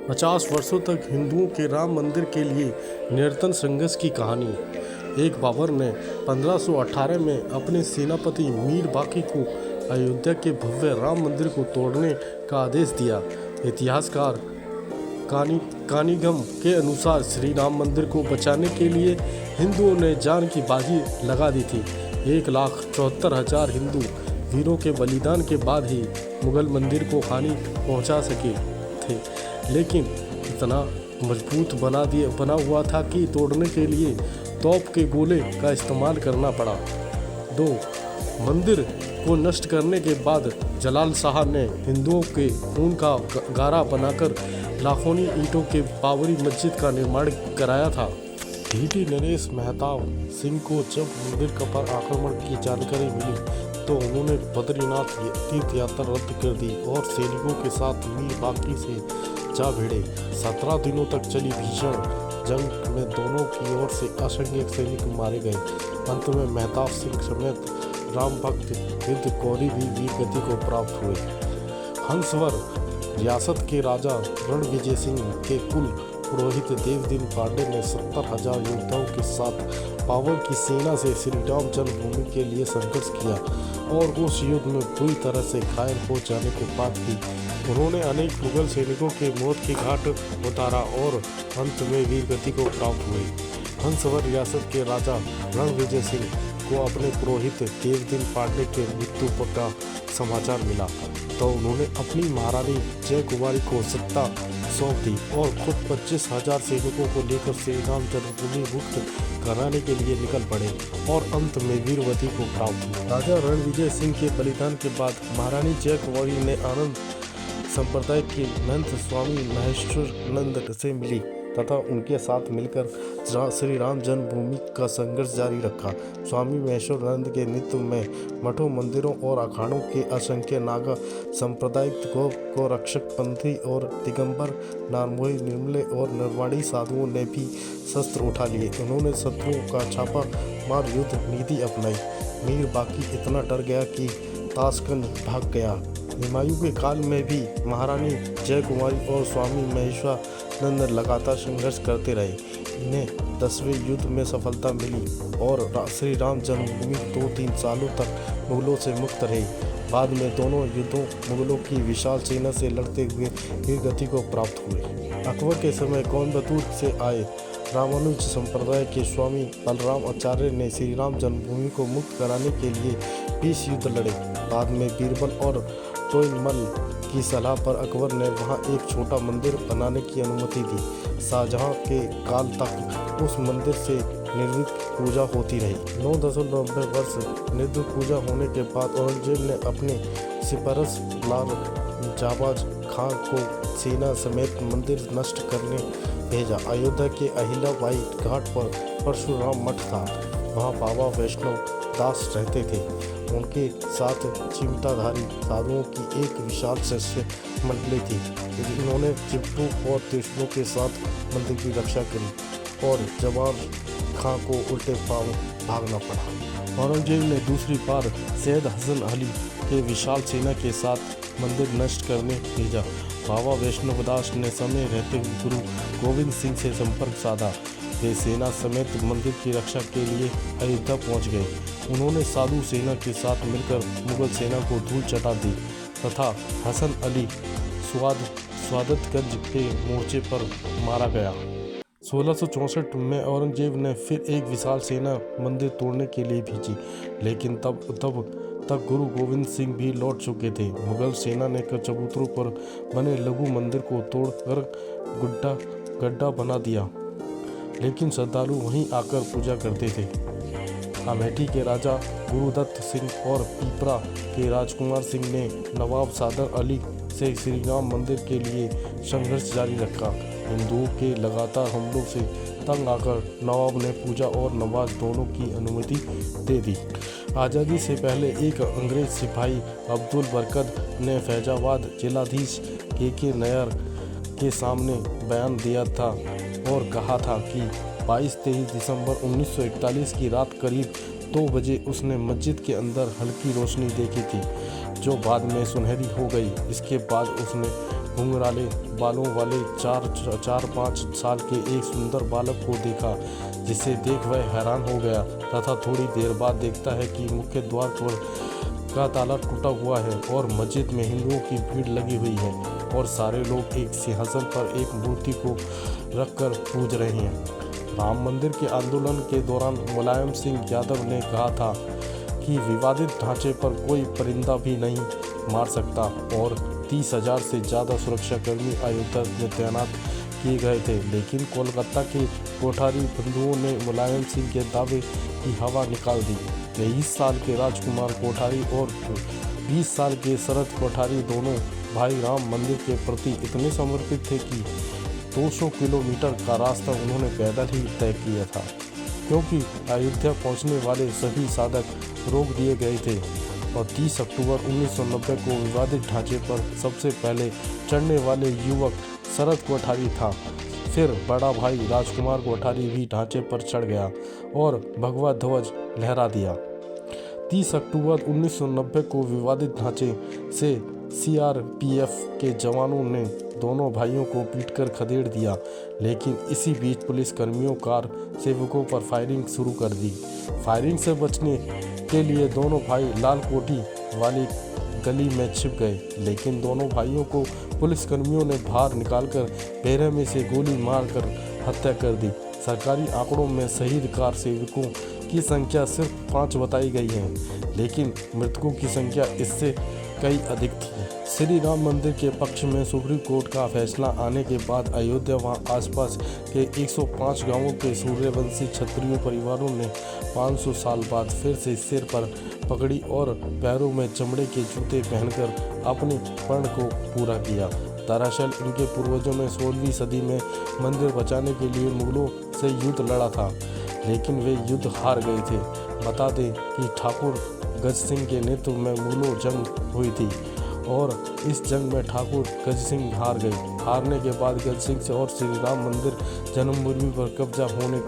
50 वर्षों तक हिंदुओं के राम मंदिर के लिए निरंतर संघर्ष की कहानी। एक बाबर ने 1518 में अपने सेनापति मीर बाकी को अयोध्या के भव्य राम मंदिर को तोड़ने का आदेश दिया। इतिहासकार कानिगम के अनुसार श्री राम मंदिर को बचाने के लिए हिंदुओं ने जान की बाजी लगा दी थी। 1,74,000 हिंदू वीरों के बलिदान के बाद ही मुगल मंदिर को हानि पहुंचा सके थे, लेकिन इतना मजबूत बना हुआ था कि तोड़ने के लिए तोप के गोले का इस्तेमाल करना पड़ा। 2. मंदिर को नष्ट करने के बाद जलाल शाह ने हिंदुओं के खून का गारा बनाकर लाखों ईंटों के बाबरी मस्जिद का निर्माण कराया था। डी नरेश मेहताब सिंह को जब मंदिर पर आक्रमण की जानकारी मिली तो उन्होंने बद्रीनाथ तीर्थ यात्रा रद्द कर दी और सैनिकों के साथ मीर बाकी से जा भिड़े। 17 दिनों तक चली भीषण जंग में दोनों की ओर से असंख्य सैनिक मारे गए। अंत में मेहताब सिंह समेत राम भक्त विद कौरी भी वीर गति को प्राप्त हुए। हंसवर रियासत के राजा रणविजय सिंह के कुल पुरोहित देवदीन पांडे ने 70,000 योद्धाओं के साथ पावर की सेना से श्री राम जन्मभूमि के लिए संघर्ष किया और उस युद्ध में पूरी तरह से घायल हो जाने के बाद भी उन्होंने अनेक मुगल सैनिकों के मौत की घाट उतारा और अंत में वीर गति को प्राप्त हुए। हंसवर रियासत के राजा रणविजय सिंह को अपने पुरोहित देवदीन पांडे के मृत्यु का समाचार मिला तो उन्होंने अपनी महारानी जय कुमारी को सत्ता सौंप दी और खुद 25,000 सैनिकों को लेकर श्री राम जन्मभूमि मुक्त कराने के लिए निकल पड़े और अंत में वीरवती को प्राप्त हुआ। राजा रणविजय सिंह के बलिदान के बाद महारानी जय कुमारी ने आनंद संप्रदाय के महंत स्वामी महेश्वरानंद से मिली तथा उनके साथ मिलकर श्री राम जन्मभूमि का संघर्ष जारी रखा। स्वामी महेश्वरानंद के नेतृत्व में मठों, मंदिरों और अखाड़ों के असंख्य नागा सांप्रदायिक को रक्षक पंथी और दिगंबर नारमोही निर्मले और नरवाड़ी साधुओं ने भी शस्त्र उठा लिए। उन्होंने शत्रुओं का छापा मार युद्ध नीति अपनाई। मीर बाकी इतना डर गया कि ताशकंद भाग गया। हुमायूं के काल में भी महारानी जय कुमारी और स्वामी महेश्वरानंद लगातार संघर्ष करते रहे। इन्हें 10वें युद्ध में सफलता मिली और श्री राम जन्मभूमि 2-3 सालों तक मुगलों से मुक्त रही। बाद में दोनों युद्धों मुगलों की विशाल सेना से लड़ते हुए वीर गति को प्राप्त हुए। अकबर के समय कोयम्बतूर से आए रामानुज संप्रदाय के स्वामी बलराम आचार्य ने श्री राम जन्मभूमि को मुक्त कराने के लिए 20 युद्ध लड़े। बाद में बीरबल और तोयमल की सलाह पर अकबर ने वहां एक छोटा मंदिर बनाने की अनुमति दी। शाहजहां के काल तक उस मंदिर से निर्विघ्न पूजा होती रही। 9.90 वर्ष निर्विघ्न पूजा होने के बाद औरंगजेब ने अपने सिपरस लाल जाबाज खां को सेना समेत मंदिर नष्ट करने भेजा। अयोध्या के अहिल्याबाई घाट पर परशुराम मठ था। वहाँ बाबा वैष्णव दास रहते थे। उनके साथ चिमटाधारी साधुओं की एक विशाल शिष्य मंडली थी। इन्होंने चिपटू और त्रिशूलों के साथ मंदिर की रक्षा करी और जवान खां को उल्टे पांव भागना पड़ा। औरंगजेब ने दूसरी बार सैयद हसन अली के विशाल सेना के साथ मंदिर नष्ट करने भेजा। बाबा वैष्णवदास ने समय रहते गुरु गोविंद सिंह से संपर्क साधा। वे सेना समेत मंदिर की रक्षा के लिए अयोध्या पहुंच गए। उन्होंने साधु सेना के साथ मिलकर मुगल सेना को धूल चटा दी तथा हसन अली स्वादतगंज के मोर्चे पर मारा गया। 1664 में औरंगजेब ने फिर एक विशाल सेना मंदिर तोड़ने के लिए भेजी, लेकिन तब तक गुरु गोविंद सिंह भी लौट चुके थे। मुगल सेना ने चबूतरों पर बने लघु मंदिर को तोड़कर गड्ढा बना दिया, लेकिन श्रद्धालु वहीं आकर पूजा करते थे। अमेठी के राजा गुरुदत्त सिंह और पीपरा के राजकुमार सिंह ने नवाब सादर अली से श्री राम मंदिर के लिए संघर्ष जारी रखा। हिंदुओं के लगातार हमलों से तंग आकर नवाब ने पूजा और नमाज दोनों की अनुमति दे दी। आज़ादी से पहले एक अंग्रेज सिपाही अब्दुल बरकत ने फैजाबाद जिलाधीश के नायर के सामने बयान दिया था और कहा था कि 22-23 दिसंबर 1941 की रात करीब 2 बजे उसने मस्जिद के अंदर हल्की रोशनी देखी थी, जो बाद में सुनहरी हो गई। इसके बाद उसने घुंघराले बालों वाले 4-5 साल के एक सुंदर बालक को देखा, जिसे देख वह हैरान हो गया तथा थोड़ी देर बाद देखता है कि मुख्य द्वार पर का ताला टूटा हुआ है और मस्जिद में हिंदुओं की भीड़ लगी हुई है और सारे लोग एक सिंहासन पर एक मूर्ति को रखकर पूज रहे हैं। राम मंदिर के आंदोलन के दौरान मुलायम सिंह यादव ने कहा था कि विवादित ढांचे पर कोई परिंदा भी नहीं मार सकता और 30,000 से ज़्यादा सुरक्षाकर्मी अयोध्या में तैनात किए गए थे, लेकिन कोलकाता के कोठारी बंधुओं ने मुलायम सिंह के दावे की हवा निकाल दी। 23 साल के राजकुमार कोठारी और 20 साल के शरद कोठारी दोनों भाई राम मंदिर के प्रति इतने समर्पित थे कि 200 किलोमीटर का रास्ता उन्होंने पैदल ही तय किया था, क्योंकि अयोध्या पहुंचने वाले सभी साधक रोक दिए गए थे। और 30 अक्टूबर 1990 को विवादित ढांचे पर सबसे पहले चढ़ने वाले युवक शरद कोठारी था। फिर बड़ा भाई राजकुमार कोठारी भी ढांचे पर चढ़ गया और भगवा ध्वज लहरा दिया। 30 अक्टूबर 1990 को विवादित ढांचे से सीआरपीएफ के जवानों ने दोनों भाइयों को पीटकर खदेड़ दिया, लेकिन इसी बीच पुलिसकर्मियों कार सेवकों पर फायरिंग शुरू कर दी। फायरिंग से बचने के लिए दोनों भाई लाल कोठी वाली गली में छिप गए, लेकिन दोनों भाइयों को पुलिसकर्मियों ने बाहर निकालकर पैरे में से गोली मारकर हत्या कर दी। सरकारी आंकड़ों में शहीद कार सेवकों की संख्या सिर्फ 5 बताई गई है, लेकिन मृतकों की संख्या इससे कई अधिक थी। श्री राम मंदिर के पक्ष में सुप्रीम कोर्ट का फैसला आने के बाद अयोध्या व आसपास के 105 गांवों के सूर्यवंशी क्षत्रिय परिवारों ने 500 साल बाद फिर से सिर पर पगड़ी और पैरों में चमड़े के जूते पहनकर अपने प्रण को पूरा किया। दरअसल इनके पूर्वजों ने 16वीं सदी में मंदिर बचाने के लिए मुगलों से युद्ध लड़ा था, लेकिन वे युद्ध हार गए थे। बता दें कि ठाकुर गज सिंह के नेतृत्व में मुगलों जंग हुई थी और इस जंग में ठाकुर गज सिंह हार गए। हारने के बाद गज सिंह से और श्री राम मंदिर जन्मभूमि पर कब्जा होने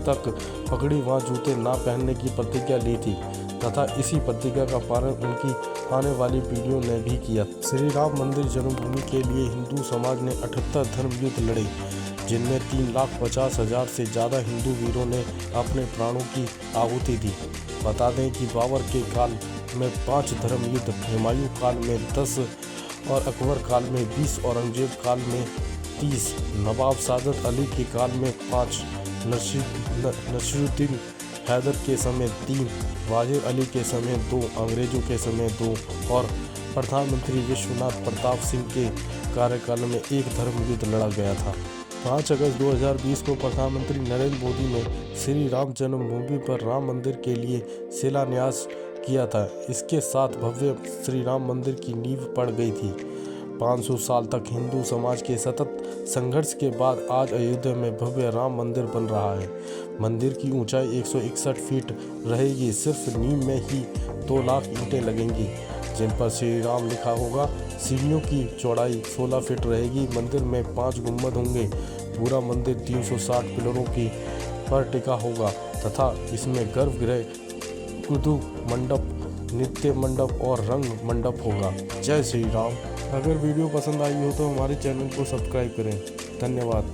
तक पगड़ी व जूते ना पहनने की प्रतिज्ञा ली थी तथा इसी प्रतिज्ञा का पालन उनकी आने वाली पीढ़ियों ने भी किया। श्री राम मंदिर जन्मभूमि के लिए हिंदू समाज ने 78 धर्म युद्ध लड़े, जिनमें 3,50,000 से ज़्यादा हिंदू वीरों ने अपने प्राणों की आहुति दी। बता दें कि बाबर के काल में 5 धर्म युद्ध, हुमायूं काल में 10 और अकबर काल में 20, औरंगजेब काल में 30, नवाब सादत अली के काल में 5, नसीरुद्दीन हैदर के समय 3, वाजिर अली के समय 2, अंग्रेजों के समय 2 और प्रधानमंत्री विश्वनाथ प्रताप सिंह के कार्यकाल में 1 धर्म युद्ध लड़ा गया था। 5 अगस्त 2020 को प्रधानमंत्री नरेंद्र मोदी ने श्री राम जन्मभूमि पर राम मंदिर के लिए शिलान्यास किया था। इसके साथ भव्य श्री राम मंदिर की नींव पड़ गई थी। 500 साल तक हिंदू समाज के सतत संघर्ष के बाद आज अयोध्या में भव्य राम मंदिर बन रहा है। मंदिर की ऊंचाई 161 फीट रहेगी। सिर्फ नींव में ही 2 लाख ईंटें लगेंगी, जिन पर श्री राम लिखा होगा। सीढ़ियों की चौड़ाई 16 फीट रहेगी। मंदिर में 5 गुंबद होंगे। पूरा मंदिर 360 पिलरों की पर टिका होगा तथा इसमें गर्भगृह, कुतुब मंडप, नित्य मंडप और रंग मंडप होगा। जय श्री राम। अगर वीडियो पसंद आई हो तो हमारे चैनल को सब्सक्राइब करें। धन्यवाद।